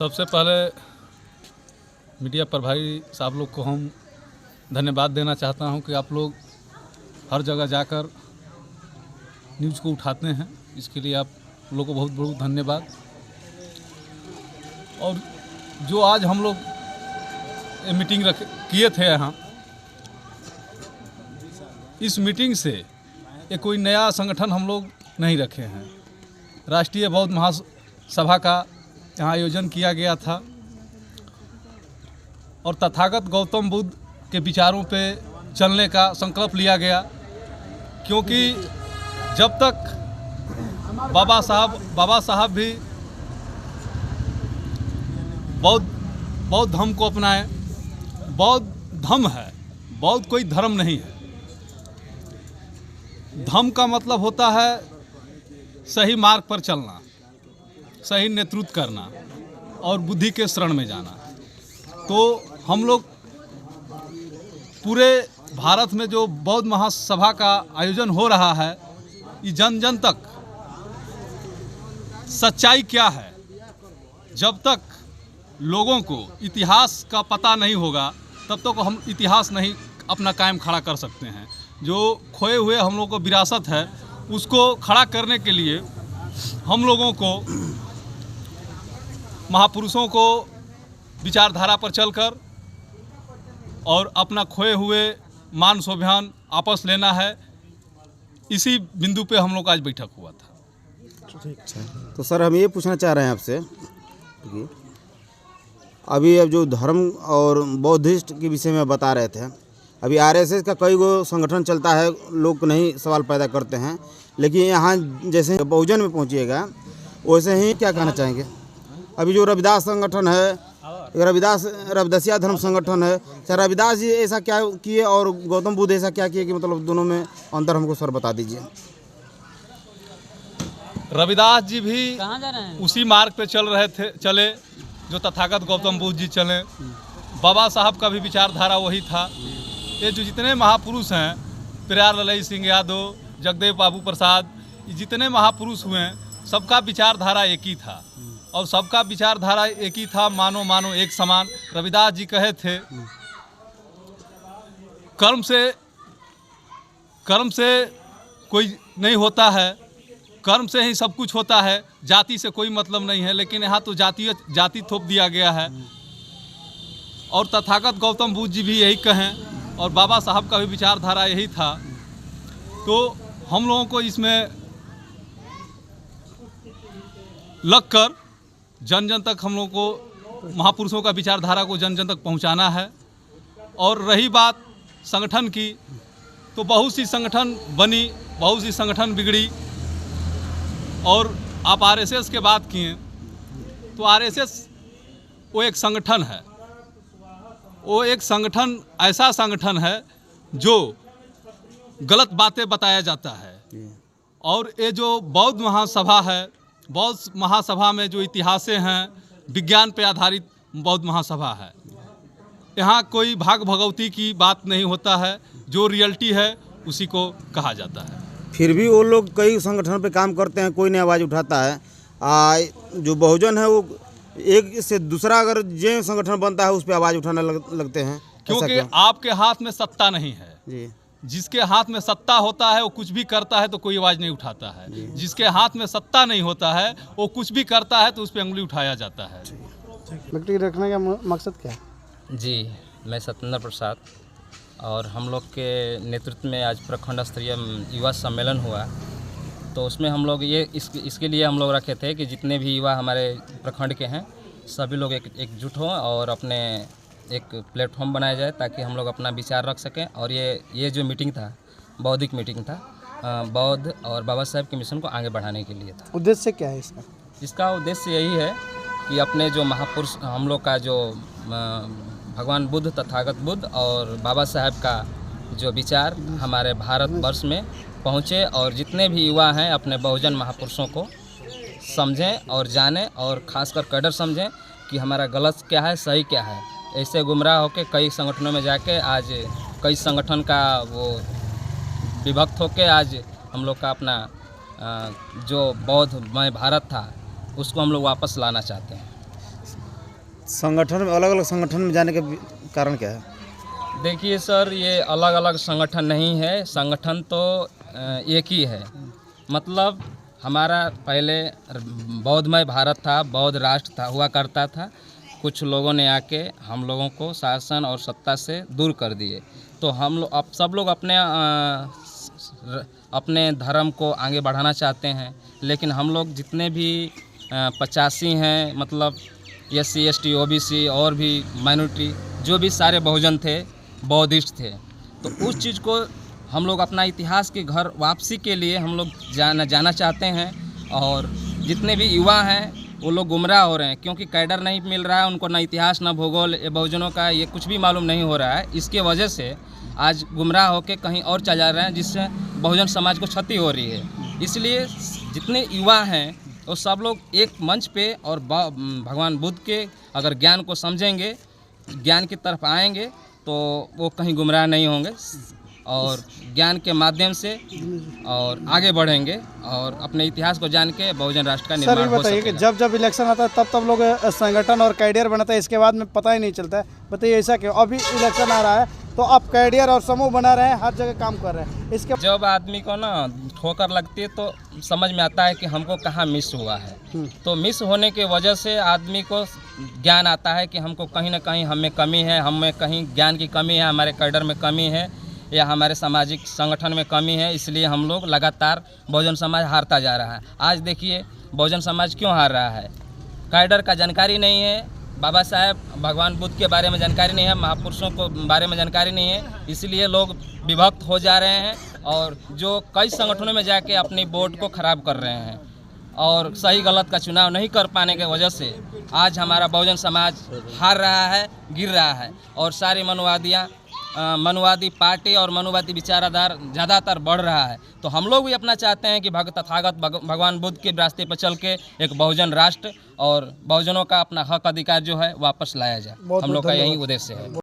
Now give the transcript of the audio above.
सबसे पहले मीडिया पर भाई साहब लोग को हम धन्यवाद देना चाहता हूं कि आप लोग हर जगह जाकर न्यूज़ को उठाते हैं। इसके लिए आप लोगों को बहुत बहुत धन्यवाद। और जो आज हम लोग मीटिंग किए थे यहाँ, इस मीटिंग से ये कोई नया संगठन हम लोग नहीं रखे हैं। राष्ट्रीय बौद्ध महासभा का यहाँ आयोजन किया गया था और तथागत गौतम बुद्ध के विचारों पे चलने का संकल्प लिया गया, क्योंकि जब तक बाबा साहब भी बौद्ध धर्म को अपनाएं। बौद्ध धर्म है, बौद्ध कोई धर्म नहीं है। धर्म का मतलब होता है सही मार्ग पर चलना, सही नेतृत्व करना और बुद्धि के शरण में जाना। तो हम लोग पूरे भारत में जो बौद्ध महासभा का आयोजन हो रहा है, ये जन जन तक सच्चाई क्या है, जब तक लोगों को इतिहास का पता नहीं होगा तब तक हम इतिहास नहीं अपना कायम खड़ा कर सकते हैं। जो खोए हुए हम लोगों को विरासत है, उसको खड़ा करने के लिए हम लोगों को महापुरुषों को विचारधारा पर चलकर और अपना खोए हुए मान स्वाभिमान आपस लेना है। इसी बिंदु पे हम लोग आज बैठक हुआ था। तो सर, हम ये पूछना चाह रहे हैं आपसे कि अभी अब जो धर्म और बौद्धिस्ट के विषय में बता रहे थे, अभी आरएसएस का कई गो संगठन चलता है, लोग नहीं सवाल पैदा करते हैं, लेकिन यहाँ जैसे बहुजन में पहुँचिएगा वैसे ही क्या कहना चाहेंगे? अभी जो रविदास संगठन है, रविदासिया धर्म संगठन है, सर रविदास जी ऐसा क्या किए और गौतम बुद्ध ऐसा क्या किए कि मतलब दोनों में अंतर हमको सर बता दीजिए। रविदास जी भी उसी मार्ग पे चले जो तथागत गौतम बुद्ध जी चले। बाबा साहब का भी विचारधारा वही था। ये जो जितने महापुरुष हैं, प्यार ललई सिंह यादव, जगदेव बाबू प्रसाद, ये जितने महापुरुष हुए हैं, सबका विचारधारा एक ही था और सबका विचारधारा एक ही था, मानो मानो एक समान। रविदास जी कहे थे, कर्म से कोई नहीं होता है, कर्म से ही सब कुछ होता है, जाति से कोई मतलब नहीं है। लेकिन यहाँ तो जाति थोप दिया गया है। और तथागत गौतम बुद्ध जी भी यही कहें और बाबा साहब का भी विचारधारा यही था। तो हम लोगों को इसमें लगकर जन जन तक हम लोगों को महापुरुषों का विचारधारा को जन जन तक पहुंचाना है। और रही बात संगठन की, तो बहुत सी संगठन बनी, बहुत सी संगठन बिगड़ी। और आप आरएसएस के बात किए, तो आरएसएस वो एक संगठन है, वो एक संगठन ऐसा संगठन है जो गलत बातें बताया जाता है। और ये जो बौद्ध महासभा है, बौद्ध महासभा में जो इतिहासें हैं, विज्ञान पे आधारित बौद्ध महासभा है। यहाँ कोई भाग भगवती की बात नहीं होता है, जो रियलिटी है उसी को कहा जाता है। फिर भी वो लोग कई संगठन पे काम करते हैं, कोई नहीं आवाज़ उठाता है। जो बहुजन है वो एक से दूसरा अगर जो संगठन बनता है उस पर आवाज़ उठाने लगते हैं, क्योंकि आपके हाथ में सत्ता नहीं है जी। जिसके हाथ में सत्ता होता है वो कुछ भी करता है तो कोई आवाज़ नहीं उठाता है। जिसके हाथ में सत्ता नहीं होता है वो कुछ भी करता है तो उस पर उंगली उठाया जाता है। मीटिंग रखने का मकसद क्या है? जी, मैं सत्येंद्र प्रसाद और हम लोग के नेतृत्व में आज प्रखंड स्तरीय युवा सम्मेलन हुआ। तो उसमें हम लोग इसके लिए हम लोग रखे थे कि जितने भी युवा हमारे प्रखंड के हैं, सभी लोग एकजुट हों और अपने एक प्लेटफॉर्म बनाया जाए ताकि हम लोग अपना विचार रख सकें। और ये जो मीटिंग था, बौद्धिक मीटिंग था, बौद्ध और बाबा साहब के मिशन को आगे बढ़ाने के लिए था। उद्देश्य क्या है इसका? इसका उद्देश्य यही है कि अपने जो महापुरुष हम लोग का जो भगवान बुद्ध, तथागत बुद्ध और बाबा साहब का जो विचार हमारे भारतवर्ष में पहुँचे और जितने भी युवा हैं अपने बहुजन महापुरुषों को समझें और जानें और ख़ासकर कैडर समझें कि हमारा गलत क्या है, सही क्या है। ऐसे गुमराह होकर कई संगठनों में जाके आज कई संगठन का वो विभक्त होकर आज हम लोग का अपना जो बौद्धमय भारत था उसको हम लोग वापस लाना चाहते हैं। संगठन में, अलग अलग संगठन में जाने के कारण क्या है? देखिए सर, ये अलग अलग संगठन नहीं है, संगठन तो एक ही है। मतलब हमारा पहले बौद्धमय भारत था, बौद्ध राष्ट्र था, हुआ करता था। कुछ लोगों ने आके हम लोगों को शासन और सत्ता से दूर कर दिए, तो हम लोग अब सब लोग अपने धर्म को आगे बढ़ाना चाहते हैं। लेकिन हम लोग जितने भी 85 हैं, मतलब SC ST OBC और भी माइनॉरिटी, जो भी सारे बहुजन थे, बौद्धिस्ट थे, तो उस चीज़ को हम लोग अपना इतिहास के घर वापसी के लिए हम लोग जाना चाहते हैं। और जितने भी युवा हैं वो लोग गुमराह हो रहे हैं, क्योंकि कैडर नहीं मिल रहा है उनको, ना इतिहास ना भूगोल, ये बहुजनों का ये कुछ भी मालूम नहीं हो रहा है। इसके वजह से आज गुमराह होकर कहीं और चला जा रहे हैं, जिससे बहुजन समाज को क्षति हो रही है। इसलिए जितने युवा हैं वो सब लोग एक मंच पे और भगवान बुद्ध के अगर ज्ञान को समझेंगे, ज्ञान की तरफ आएंगे, तो वो कहीं गुमराह नहीं होंगे और ज्ञान के माध्यम से और आगे बढ़ेंगे और अपने इतिहास को जान के बहुजन राष्ट्र का सर निर्माण ये हो बताइए कि सकेगा। जब जब इलेक्शन आता है तब लोग संगठन और कैडियर बनाते हैं, इसके बाद में पता ही नहीं चलता है। बताइए ऐसा क्यों? अभी इलेक्शन आ रहा है तो आप कैडियर और समूह बना रहे हैं, हर जगह काम कर रहे हैं, इसके जब आदमी को ना ठोकर लगती है तो समझ में आता है कि हमको कहाँ मिस हुआ है। तो मिस होने की वजह से आदमी को ज्ञान आता है कि हमको कहीं ना कहीं हमें कमी है, हमें कहीं ज्ञान की कमी है, हमारे कैडर में कमी है या हमारे सामाजिक संगठन में कमी है। इसलिए हम लोग लगातार बहुजन समाज हारता जा रहा है। आज देखिए बहुजन समाज क्यों हार रहा है, कैडर का जानकारी नहीं है, बाबा साहेब भगवान बुद्ध के बारे में जानकारी नहीं है, महापुरुषों को बारे में जानकारी नहीं है, इसलिए लोग विभक्त हो जा रहे हैं और जो कई संगठनों में जाके अपनी वोट को ख़राब कर रहे हैं और सही गलत का चुनाव नहीं कर पाने की वजह से आज हमारा बहुजन समाज हार रहा है, गिर रहा है। और सारी मनुवादी पार्टी और मनुवादी विचारधारा ज़्यादातर बढ़ रहा है। तो हम लोग भी अपना चाहते हैं कि तथागत भगवान बुद्ध के रास्ते पर चल के एक बहुजन राष्ट्र और बहुजनों का अपना हक अधिकार जो है वापस लाया जाए। हम लोग का यही उद्देश्य है।